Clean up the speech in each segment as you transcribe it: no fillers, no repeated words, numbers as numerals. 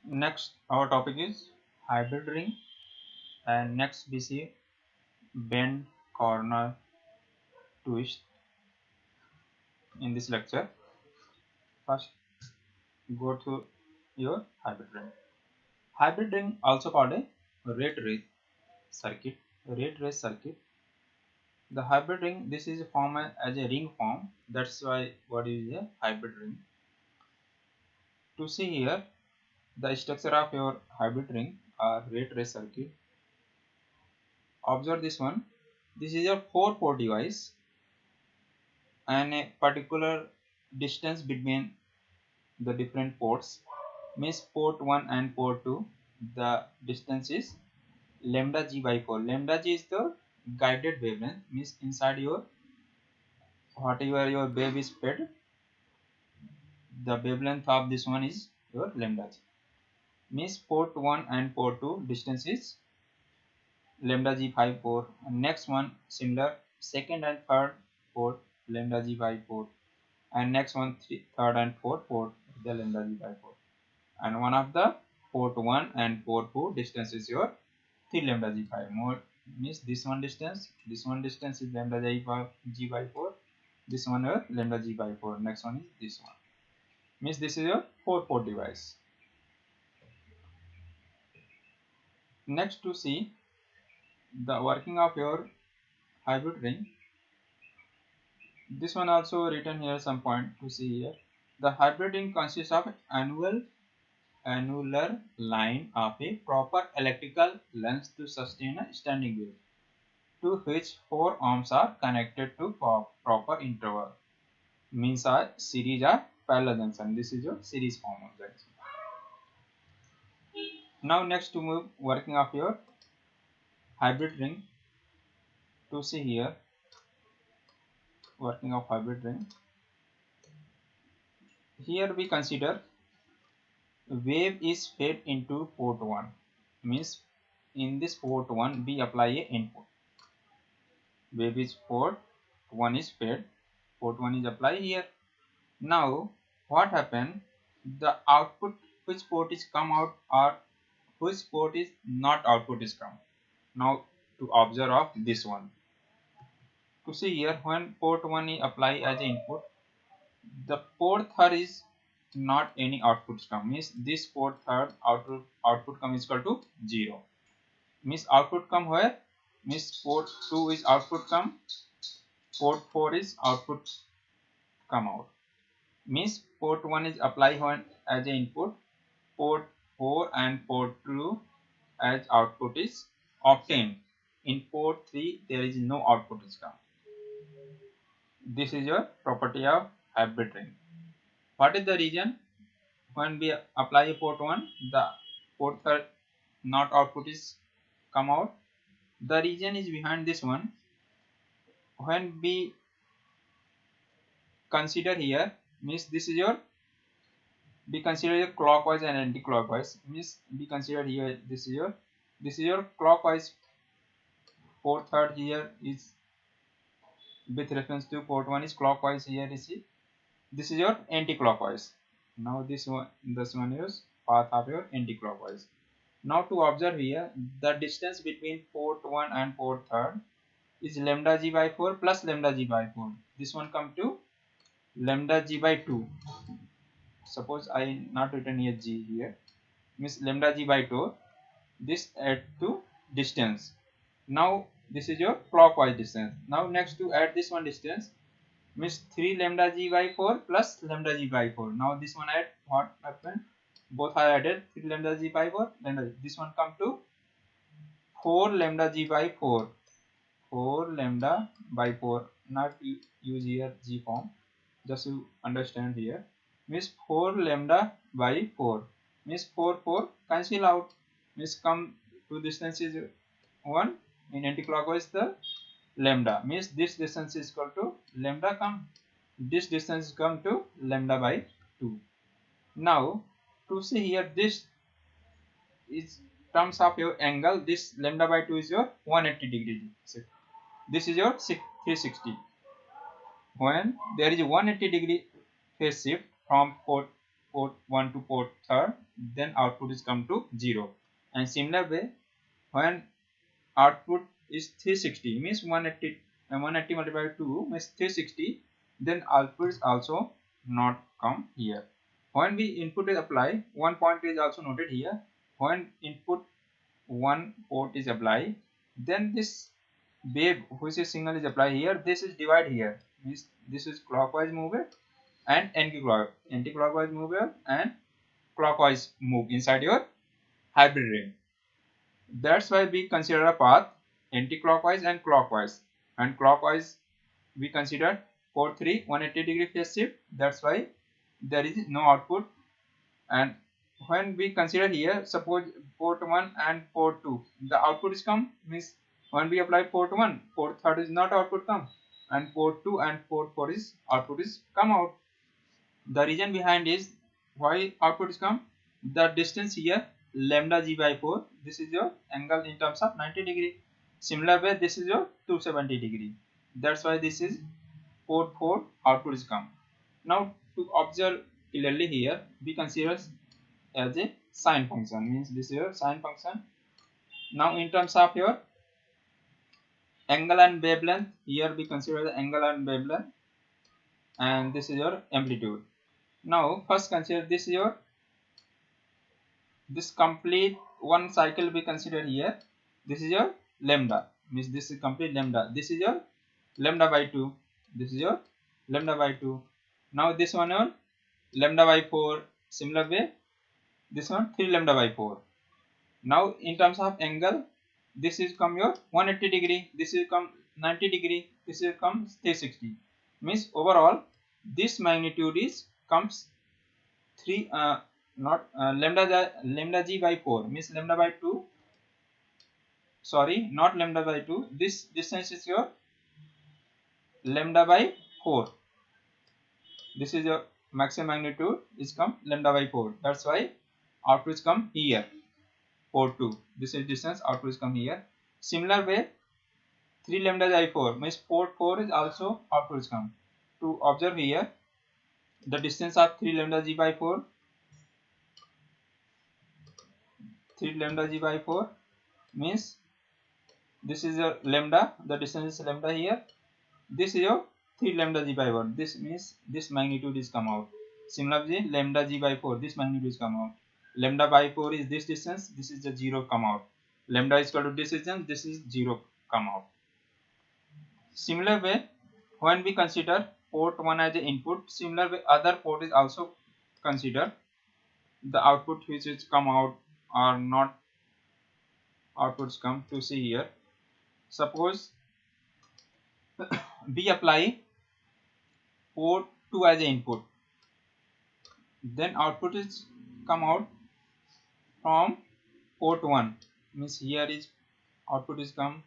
Next, our topic is hybrid ring, and next we see bend, corner, twist in this lecture. First, go to your hybrid ring. Hybrid ring, also called a rat race circuit. Rat race circuit. The hybrid ring, this is formed as a ring form. That's why what is a hybrid ring. To see here, the structure of your hybrid ring or rat race circuit. Observe this one. This is a 4-port device, and a particular distance between the different ports means port 1 and port 2. The distance is lambda g by 4. Lambda g is the guided wavelength, means inside your whatever your wave is fed, the wavelength of this one is your lambda g. Means port 1 and port 2 distance is lambda g by 4. And next one similar, second and third port lambda g by 4, and next one third and fourth port the lambda g by 4, and one of the port 1 and port 2 distance is your 3 lambda g by more, means this one distance is lambda g by 4, this one is lambda g by 4, next one is this one, means this is your 4-port device. Next, to see the working of your hybrid ring, this one also written here some point to see here. The hybrid ring consists of annular line of a proper electrical length to sustain a standing wave, to which 4 arms are connected to proper interval, means a series or parallel junction. This is your series form of junction. Now next, to move working of your hybrid ring, to see here working of hybrid ring. Here we consider wave is fed into port 1, means in this port 1 we apply a input. Wave is port 1 is fed, port 1 is applied here. Now what happened, the output, which port is come out or which port is not output is come. Now to observe of this one, to see here, when port 1 is applied as input, the port 3 is not any output come, means this port 3 output come is equal to 0, means output come where, means port 2 is output come, port 4 is output come out, means port 1 is applied when as an input, port 4 and port 2 as output is obtained, in port 3 there is no output is come. This is your property of hybrid ring. What is the reason, when we apply a port 1 the port 3 not output is come out? The reason is behind this one. When we consider here, means this is your, we consider your clockwise and anti-clockwise, means we consider here this is your clockwise port 3 here is with reference to port 1 is clockwise, here is it, this is your anti-clockwise. Now this one is path of your anti-clockwise. Now to observe here, the distance between port 1 and port 3 is lambda g by 4 plus lambda g by 4. This one come to lambda g by 2. Suppose I not written here g here, means lambda g by 2. This add to distance. Now this is your clockwise distance. Now next, to add this one distance, means 3 lambda g by 4 plus lambda g by 4. Now this one add, what happened, both are added, 3 lambda g by 4 lambda g. This one come to 4 lambda g by 4, 4 lambda by 4, not use here g form, just to understand here, means 4 lambda by 4, means 4 cancel out, means come to distance is 1, in anti-clockwise the lambda, means this distance is equal to lambda come, this distance come to lambda by 2. Now to see here, this is terms of your angle, this lambda by 2 is your 180 degree, this is your 360. When there is 180 degree phase shift from port port 1 to port 3rd, then output is come to 0. And similar way, when output is 360 means 180 180 multiplied by 2 means 360, then output is also not come here. When we input is apply, one point is also noted here. When input one port is applied, then this wave which is signal is applied here, this is divide here, means this is clockwise move it and anti-clockwise move it and clockwise move inside your hybrid ring. That's why we consider a path anti-clockwise and clockwise. And clockwise we consider port 3 180-degree phase shift. That's why there is no output. And when we consider here, suppose port 1 and port 2, the output is come, means when we apply port 1, port 3rd is not output come, and port 2 and port 4 is output is come out. The reason behind is why output is come, the distance here lambda g by 4, this is your angle in terms of 90-degree. Similar way, this is your 270-degree. That's why this is port 4 output is come. Now to observe clearly here, we consider as a sine function, means this is your sine function. Now in terms of your angle and wavelength, here we consider the angle and wavelength, and this is your amplitude. Now first consider this is your this complete one cycle we consider here. This is your lambda, means this is complete lambda. This is your lambda by 2. This is your lambda by 2. Now this one your lambda by 4. Similar way, this one 3 lambda by 4. Now in terms of angle, this is come your 180-degree. This is come 90-degree. This is come 360. Means overall, this magnitude is comes 3 not lambda g by 4, means lambda by 2, sorry, not lambda by 2, this distance is your lambda by 4. This is your maximum magnitude is come lambda by 4. That's why output is come here, port 2. This is distance, output is come here. Similar way, 3 lambda by 4 means port 4 is also output is come. To observe here, the distance of 3 lambda g by 4, 3 lambda g by 4 means this is your lambda, the distance is lambda here. This is your 3 lambda g by 4. This means this magnitude is come out. Similarly, lambda g by 4, this magnitude is come out. Lambda by 4 is this distance, this is the 0 come out. Lambda is equal to this distance, this is 0 come out. Similar way, when we consider port 1 as an input, similar way other port is also considered. The output which is come out or not outputs come to see here. Suppose we apply port 2 as an input, then output is come out from port 1, means here is output is come,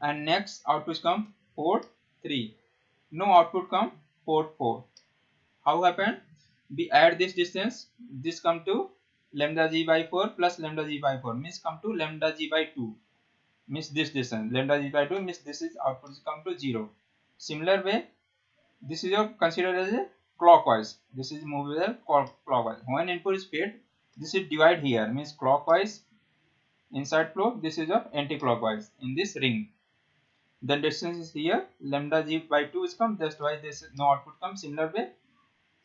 and next output is come port 3, no output come port 4. How happened? We add this distance, this come to lambda g by 4 plus lambda g by 4 means come to lambda g by 2, means this distance lambda g by 2 means this is output is come to 0. Similar way, this is your considered as a clockwise, this is movable clockwise. When input is fed, this is divide here, means clockwise inside flow, this is your anti-clockwise in this ring. Then distance is here, lambda g by 2 is come, that's why this no output comes. Similar way,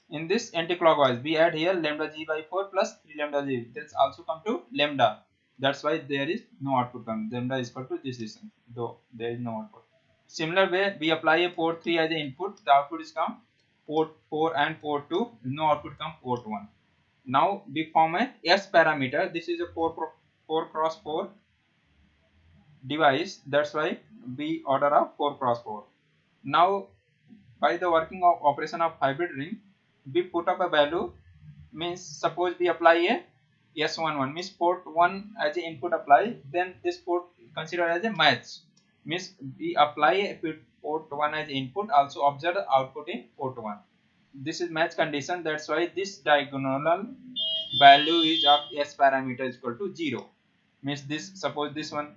in this anti-clockwise, we add here lambda g by 4 plus 3 lambda g, that's also come to lambda, that's why there is no output come. Lambda is equal to this distance, though there is no output. Similar way, we apply a port 3 as an input, the output is come port 4 and port 2, no output come port 1. Now we form a S parameter, this is a 4 cross 4 device, that's why we order a 4 cross 4. Now by the working of operation of hybrid ring, we put up a value, means suppose we apply a S11 means port 1 as an input apply, then this port considered as a match, means we apply a port 1 as input, also observe the output in port 1. This is match condition, that's why this diagonal value is of S parameter is equal to 0, means this suppose this one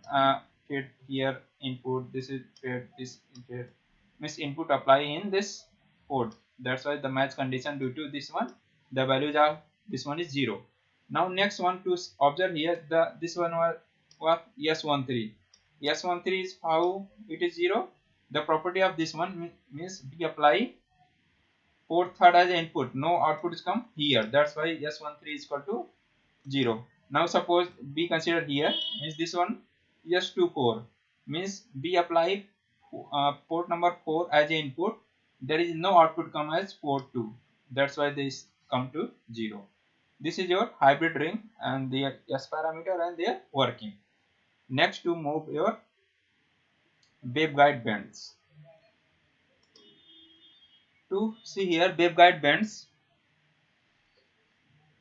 fit here input, this is fit, this fit, means input apply in this port, that's why the match condition due to this one the values are this one is 0. Now next one to observe here, this one was S13. S13 is how it is 0. The property of this one means we apply 4/3 as input, no output is come here, that's why S13 is equal to 0. Now suppose we consider here means this one S24 means we apply port number 4 as input, there is no output come as port 2, that's why this come to 0. This is your hybrid ring and their S parameter and their working. Next to move your waveguide bands. To see here waveguide bands,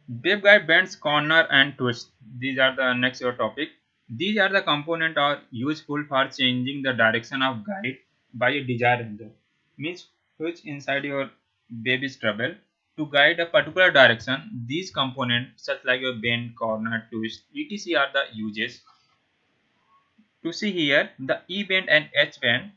waveguide bends, corner and twist. These are the next your topic. These are the component are useful for changing the direction of guide by a desired angle. Means which inside your wave is travel to guide a particular direction. These components such like a bend, corner, twist, etc. are the uses. To see here the E band and H band.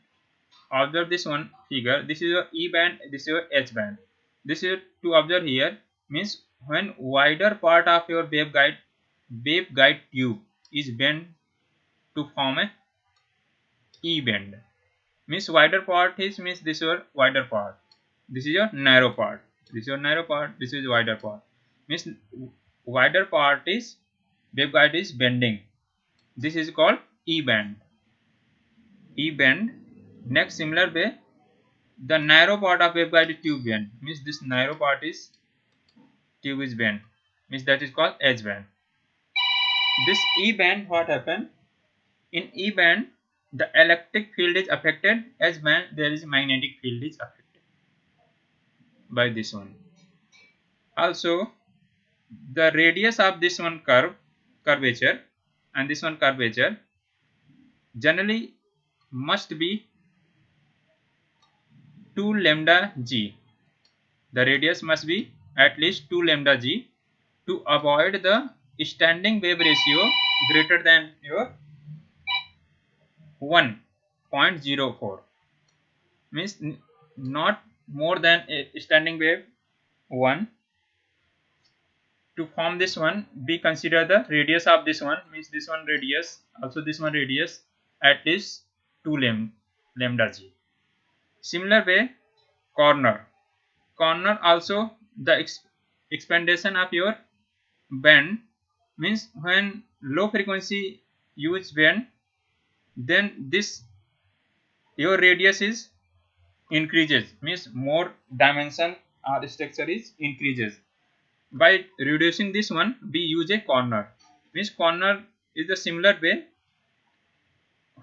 Observe this one figure. This is your E band. This is your H band. This is to observe here means when wider part of your waveguide tube is bent to form a E band. Means wider part is means this is your wider part. This is your narrow part. This is your narrow part. This is wider part. Means wider part is waveguide is bending. This is called E band. E band. Next similar way, the narrow part of waveguide is tube band. Means this narrow part is tube is band. Means that is called H band. This E band, what happened? In E band, the electric field is affected. H band, there is magnetic field is affected by this one. Also, the radius of this one curvature and this one curvature generally must be 2 lambda g. The radius must be at least 2 lambda g to avoid the standing wave ratio greater than your 1.04. Means not more than a standing wave 1. To form this one, we consider the radius of this one, means this one radius, also this one radius at least 2 lambda g. Similar way, corner also the expandation of your band means when low frequency use band, then this your radius is increases, means more dimension or structure is increases. By reducing this one, we use a corner. Means corner is the similar way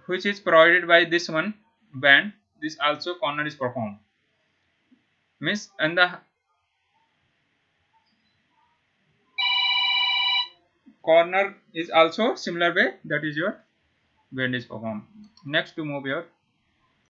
which is provided by this one band. This also corner is performed. Means and the corner is also similar way, that is your band is performed. Next to move your